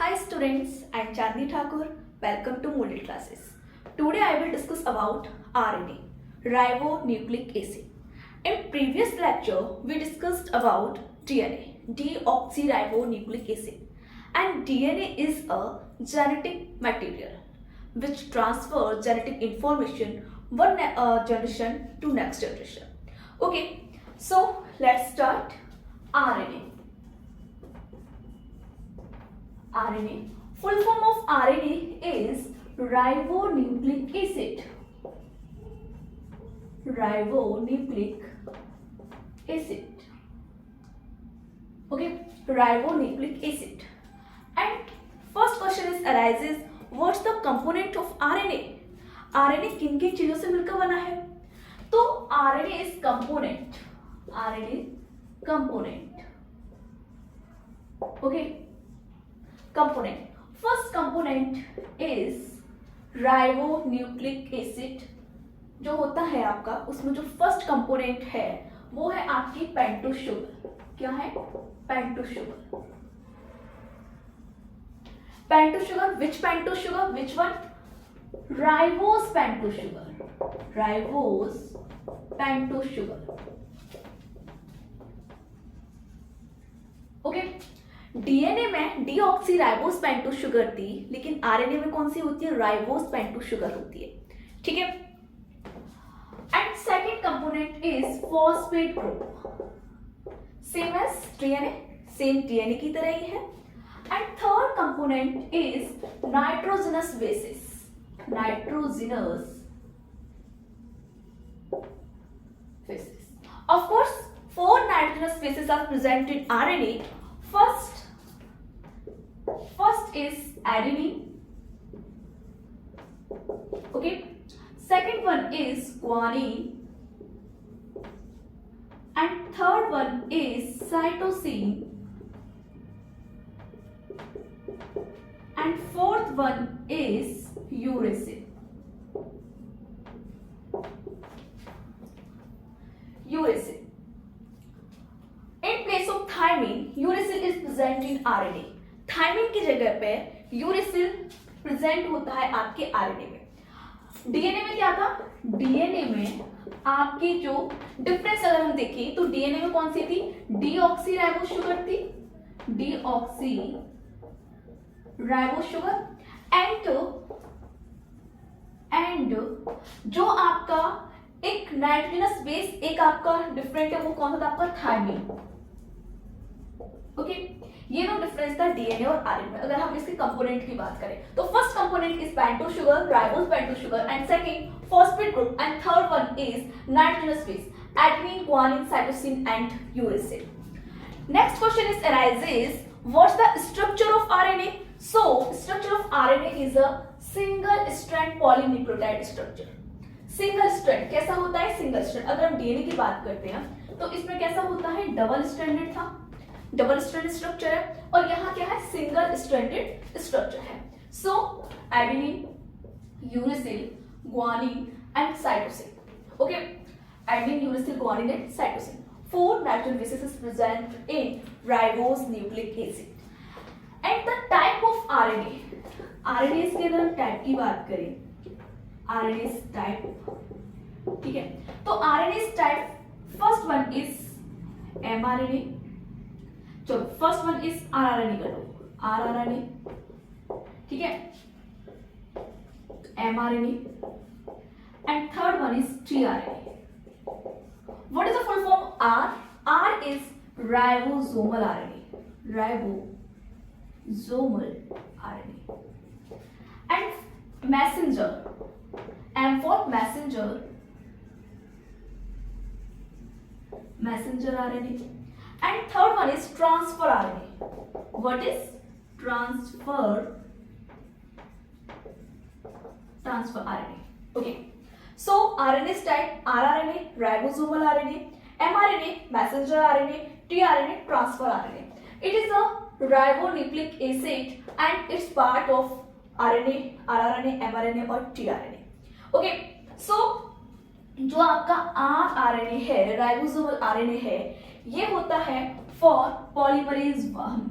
Hi students, I am Chandni Thakur. Welcome to Moodle classes. Today I will discuss about RNA, ribonucleic acid. In previous lecture, we discussed about DNA, deoxyribonucleic acid. And DNA is a genetic material which transfers genetic information one generation to next generation. Okay, so let's start RNA. RNA. Full form of RNA is ribonucleic acid. Ribonucleic acid. Okay, ribonucleic acid. And first question is arises, what's the component of RNA? RNA किन किन चीजों से मिलकर बना है? तो RNA is component. RNA component. Okay. Component. First component is ribonucleic acid. जो होता है आपका उसमें जो फर्स्ट कंपोनेंट है वो है आपकी पेंटोस शुगर. क्या है? Pentose sugar. Pentose sugar. Which pentose sugar? Which one? Ribose pentose sugar. Ribose pentose sugar. Okay. DNA में डीऑक्सीराइबोस पेंटोस शुगर थी, लेकिन आरएनए में कौन सी होती है? राइबोस पेंटोस शुगर होती है. ठीक है. And second component is phosphate group. Same as DNA, same DNA की तरह ही है. And third component is nitrogenous basis. Nitrogenous bases. Of course, 4 nitrogenous bases are present in RNA. First is adenine. Okay. Second one is guanine. And third one is cytosine. And fourth one is uracil. Uracil. In place of thymine, uracil is present in RNA. थायमिन की जगह पे uracil present होता है आपके RNA में. DNA में क्या था? डीएनए में आपकी जो डिफरेंस अगर हम देखें तो डीएनए में कौन सी थी? डीऑक्सीराइबोस शुगर थी. Deoxyribose sugar. एंड जो आपका एक नाइट्रोजनस बेस एक आपका डिफरेंट है वो कौन सा था? आपका थायमिन. ओके. ये दो डिफरेंस था डीएनए और आरएनए में. अगर हम इसके कंपोनेंट की बात करें तो first component is pentose sugar, ribose pentose sugar. And second phosphate group. And third one is nitrogenous base, adenine, guanine, cytosine and uracil. Next question is arises, what's the structure of RNA? So structure of RNA is a single strand polynucleotide structure. Single strand कैसा होता है? Single strand. अगर हम DNA की बात करते हैं तो इसमें कैसा होता है? डबल स्ट्रैंडेड था. डबल स्ट्रैंड स्ट्रक्चर है. और यहाँ क्या है? सिंगल स्ट्रैंडेड स्ट्रक्चर है. So adenine, uracil, guanine and cytosine. Okay. Adenine, uracil, guanine and cytosine. 4 nitrogen bases is present in ribonucleic acid. And the type of RNA. RNA के अगर हम type की बात करें, RNA टाइप. ठीक है. तो RNA type first one is mRNA. चलो फर्स्ट वन इज rRNA कर लो. rRNA. ठीक है. mRNA. And third one is tRNA. What is the full form? R. R is ribosomal RNA. Ribosomal RNA. And messenger. M for messenger. Messenger RNA. And third one is transfer RNA. What is transfer RNA? Okay. So RNA type rRNA, ribosomal RNA, mRNA, messenger RNA, tRNA, transfer RNA. It is a ribonucleic acid and it's part of RNA, rRNA, mRNA और tRNA. Okay. So जो आपका rRNA है, ribosomal RNA है, ये होता है for polymerase 1.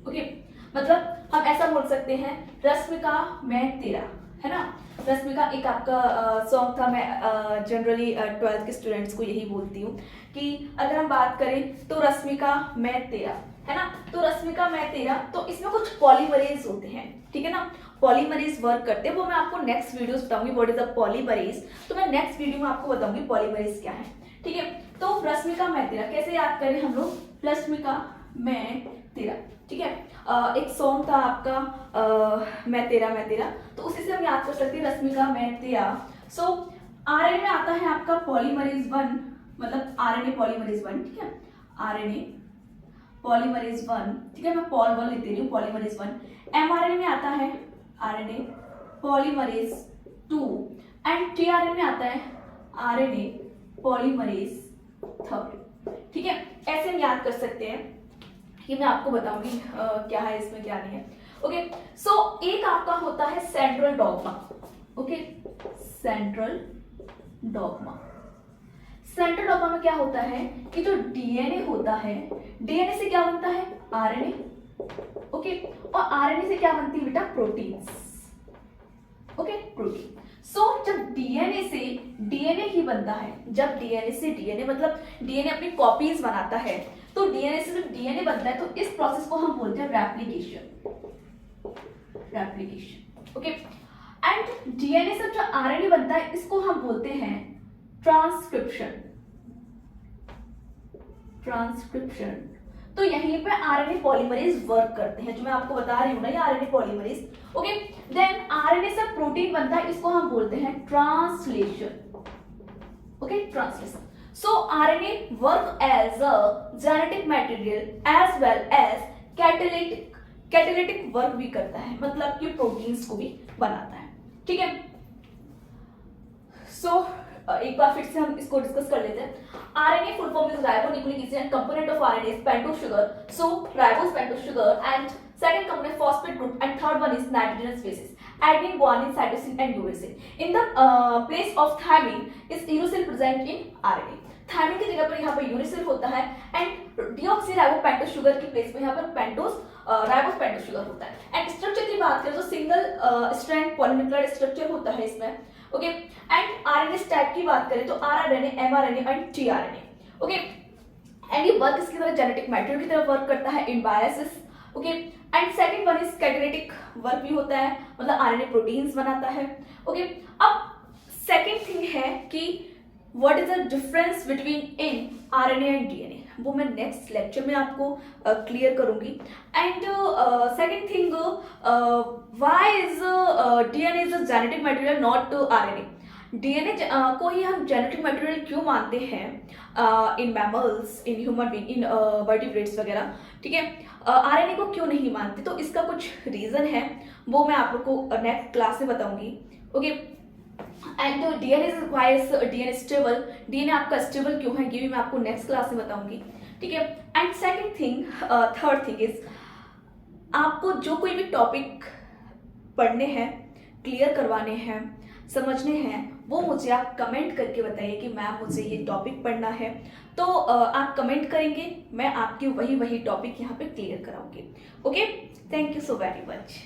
Okay. मतलब हम ऐसा बोल सकते हैं रश्मिका मैं तेरा, है ना। रश्मिका एक आपका सॉन्ग था, मैं जनरली 12th के स्टूडेंट्स को यही बोलती हूँ कि अगर हम बात करें तो रश्मिका मैं तेरा, है ना। तो रश्मिका मैं तेरा, तो इसमें कुछ पॉलीमरेज होते हैं, ठीक है ना। पॉलीमरेज वर्क करते हैं, वो मैं आपको नेक्स्ट वीडियोस बताऊंगी व्हाट इज अ पॉलीमरेज। तो मैं नेक्स्ट वीडियो में आपको बताऊंगी पॉलीमरेज क्या है, ठीक है। तो रश्मिका मैं तेरा कैसे याद करें हम लोग, रश्मिका मैं तेरा, ठीक है। एक सॉन्ग था आपका मैं तेरा, तो उसी से हम याद कर सकते हैं रश्मिका मैं तेरा। सो आरएनए में आता है आपका पॉलीमरेज 1, मतलब आरएनए पॉलीमरेज 1, ठीक है। आरएनए पॉलीमरेज 1, ठीक है, मैं पॉल 1 लिख दे रही हूँ, पॉलीमरेज 1। एमआरएनए में आता है आरएनए पॉलीमरेज 2 एंड टीआरएनए में आता है आरएनए पॉलीमरेज 3, ठीक है। ऐसे हम याद कर सकते हैं, ये मैं आपको बताऊंगी क्या है इसमें क्या नहीं है। ओके, सो एक आपका होता है central dogma, okay, central dogma. Central dogma में क्या होता है कि जो डीएनए होता है, डीएनए से क्या बनता है आरएनए, ओके, और आरएनए से क्या बनती है बेटा प्रोटीन्स, ओके, प्रोटीन। सो जब डीएनए से डीएनए ही बनता है, जब डीएनए से डीएनए मतलब डीएनए अपनी कॉपीज बनाता है, तो डीएनए से जब डीएनए बनता है तो इस प्रोसेस को हम बोलते हैं replication, replication, okay. And DNA से जो आरएनए बनता है इसको हम बोलते हैं ट्रांसक्रिप्शन, ट्रांसक्रिप्शन। तो यहीं पे आरएनए पॉलीमरेज वर्क करते हैं, जो मैं आपको बता रही हूँ ना, ये RNA polymerase, okay. Then RNA से प्रोटीन बनता है, इसको हम बोलते हैं translation, okay, translation. So RNA work as a genetic material as well as catalytic work भी करता है, मतलब कि प्रोटीन्स को भी बनाता है, ठीक है। सो एक बार फिर से हम इसको डिस्कस कर लेते हैं। RNA full form is ribonucleic acid and component of RNA is pentose sugar, so ribose pentose sugar and second component phosphate group and third one is nitrogenous bases, adenine, guanine, cytosine and uracil. In the place of thymine is uracil present in RNA. थायमिन की जगह पर यहाँ पर uracil होता है and deoxyribopentose sugar की place में यहाँ पर पेंटोस राइबोस पेंटोस शुगर होता है। एंड स्ट्रक्चर की बात करें तो सिंगल स्ट्रैंड पॉलीन्यूक्लियोटाइड स्ट्रक्चर होता है इसमें, ओके। एंड आरएनए टाइप की बात करें तो rRNA, mRNA and tRNA, okay. And ये वर्क इसकी तरह जेनेटिक मटेरियल की तरह वर्क करता है in biosis, okay. And second one is catalytic work भी होता है, मतलब आरएनए प्रोटीन्स बनाता है, ओके। अब सेकंड थिंग है कि what is the difference between in RNA and DNA, वो मैं नेक्स्ट लेक्चर में आपको क्लियर करूंगी। And second thing, why is DNA is a genetic material not RNA. DNA को ही हम जेनेटिक मटेरियल क्यों मानते हैं in mammals, in human being, in vertebrates वगैरह, ठीक है। आरएनए को क्यों नहीं मानते, तो इसका कुछ रीजन है, वो मैं आप लोग को नेक्स्ट क्लास में बताऊंगी, okay. And DNA stable, DNA आपका स्टेबल क्यों है ये भी मैं आपको नेक्स्ट क्लास में बताऊंगी, ठीक है। And second thing, third thing is आपको जो कोई भी टॉपिक पढ़ने हैं, क्लियर करवाने हैं, समझने हैं, वो मुझे आप कमेंट करके बताइए कि मैम मुझे ये टॉपिक पढ़ना है, तो आप कमेंट करेंगे, मैं आपके वही टॉपिक यहाँ पे क्लियर कराऊंगी, okay. Thank you so very much.